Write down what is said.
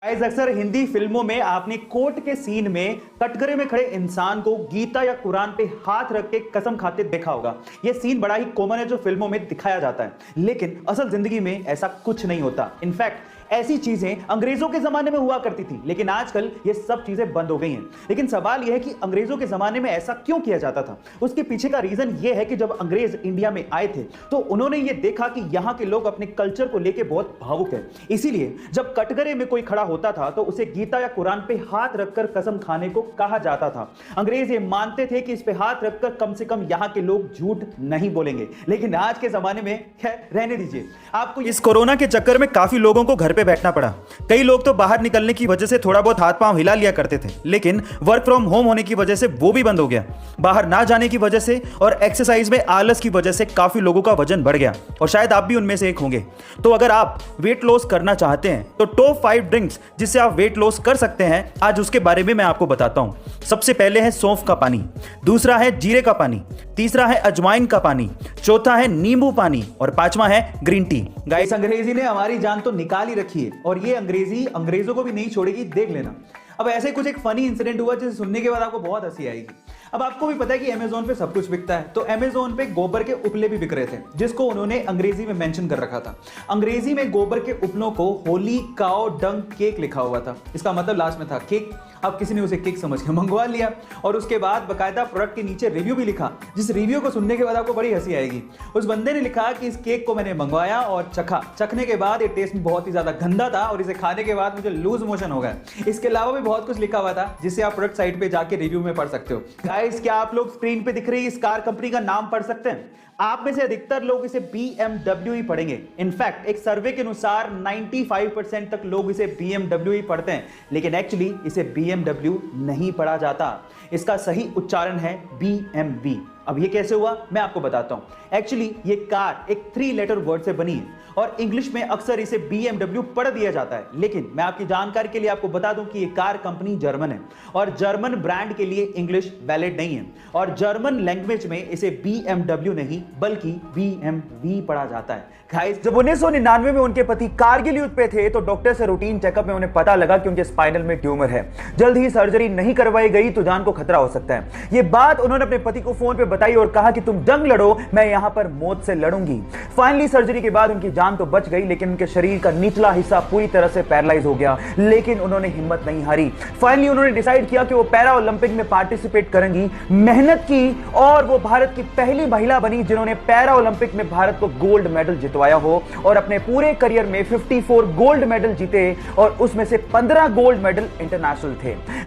Guys, अक्सर हिंदी फिल्मों में आपने कोर्ट के सीन में कटघरे में खड़े इंसान को गीता या कुरान पे हाथ रख के कसम खाते देखा होगा। यह सीन बड़ा ही कॉमन है जो फिल्मों में दिखाया जाता है, लेकिन असल जिंदगी में ऐसा कुछ नहीं होता। इनफैक्ट ऐसी चीजें अंग्रेजों के जमाने में हुआ करती थी, लेकिन आजकल ये सब चीजें बंद हो गई हैं। लेकिन सवाल यह है कि अंग्रेजों के जमाने में ऐसा क्यों किया जाता था। उसके पीछे का रीजन यह है कि जब अंग्रेज इंडिया में आए थे तो उन्होंने ये देखा कि यहाँ के लोग अपने कल्चर को लेकर बहुत भावुक है। इसीलिए जब कटघरे में कोई खड़ा होता था तो उसे गीता या कुरान पे हाथ रखकर कसम खाने को कहा जाता था। अंग्रेज ये मानते थे कि इस पे हाथ रखकर कम से कम यहाँ के लोग झूठ नहीं बोलेंगे। लेकिन आज के जमाने में खैर रहने दीजिए। आपको इस कोरोना के चक्कर में काफी लोगों को घर पे बैठना पड़ा। कई लोग तो बाहर निकलने की वजह से थोड़ा बहुत हाथ पांव हिला लिया करते थे, लेकिन वर्क फ्रॉम होम होने की वजह से वो भी बंद हो गया। बाहर ना जाने की वजह से और एक्सरसाइज में आलस की वजह से काफी लोगों का वजन बढ़ गया और शायद आप भी उनमें से एक होंगे। तो अगर आप वेट लॉस करना चाहते हैं तो टॉप 5 ड्रिंक्स जिससे आप वेट लॉस कर सकते हैं, आज उसके बारे में मैं आपको बताता हूं। सबसे पहले है सौंफ का पानी, दूसरा है जीरे का पानी, तीसरा है अजवाइन का पानी, चौथा है नींबू पानी और पांचवा है ग्रीन टी। गाइस, अंग्रेजी ने हमारी जान तो निकाल ही रखी है और ये अंग्रेजी अंग्रेजों को भी नहीं छोड़ेगी, देख लेना। अब ऐसे कुछ एक फनी इंसिडेंट हुआ जिसे सुनने के बाद आपको बहुत हंसी आएगी। अब आपको भी पता है कि अमेज़न पे सब कुछ बिकता है, तो अमेज़न पे गोबर के उपले भी बिक रहे थे, जिसको उन्होंने अंग्रेजी में मेंशन कर रखा था। अंग्रेजी में गोबर के उपलों को होली काउ डंग केक लिखा हुआ था। इसका मतलब लास्ट में था केक। अब किसी ने उसे केक समझ के मंगवा लिया और उसके बाद बकायदा प्रोडक्ट के नीचे रिव्यू भी लिखा, जिस रिव्यू को सुनने के बाद आपको बड़ी हंसी आएगी। उस बंदे ने लिखा कि इस केक को मैंने मंगवाया और चखने के बाद ये टेस्ट में बहुत ही ज्यादा गंदा था और इसे खाने के बाद मुझे लूज मोशन हो गया। इसके अलावा भी बहुत कुछ लिखा हुआ था जिसे आप प्रोडक्ट साइट पे जाके रिव्यू में पढ़ सकते हो। गाइस, क्या आप लोग स्क्रीन पे दिख रही इस कार कंपनी का नाम पढ़ सकते हैं? आप में से अधिकतर लोग इसे BMW ही पढ़ेंगे। इनफैक्ट एक सर्वे के अनुसार 95% तक लोग इसे BMW ही पढ़ते हैं, लेकिन एक्चुअली इसे BMW नहीं पढ़ा जाता। इसका सही उच्चारण है BMW। अब ये कैसे हुआ मैं आपको बताता हूं। एक्चुअली ये कार एक 3 लेटर वर्ड से बनी है और इंग्लिश में अक्सर इसे BMW पढ़ दिया जाता है, लेकिन मैं आपकी जानकारी के लिए आपको बता दूं कि ये कार कंपनी जर्मन है और जर्मन ब्रांड के लिए इंग्लिश वैलिड नहीं है और जर्मन लैंग्वेज में इसे BMW नहीं बल्कि BMW पढ़ा जाता है। गाइस, जब 1999 में उनके पति कारगिल युद्ध पे थे तो डॉक्टर से रूटीन चेकअप में उन्हें पता लगा कि उनके स्पाइनल में ट्यूमर है। जल्द ही सर्जरी नहीं करवाई गई तो जान को खतरा हो सकता है। ये बात उन्होंने अपने पति को फोन पे बताई और कहा कि तुम जंग लड़ो, मैं यहां पर मौत से लड़ूंगी। फाइनली सर्जरी के बाद उनकी जान तो बच गई, लेकिन उनके शरीर का निचला हिस्सा पूरी तरह से पैरालाइज हो गया, लेकिन उन्होंने हिम्मत नहीं हारी। फाइनली उन्होंने डिसाइड किया कि वो पैरा ओलंपिक में पार्टिसिपेट करेंगी। मेहनत की और वो भारत की पहली महिला बनी जिन्होंने पैरा ओलंपिक में भारत को गोल्ड मेडल जितवाया हो और अपने पूरे करियर में 54 गोल्ड मेडल जीते और उसमें से 15 गोल्ड मेडल इंटरनेशनल थे।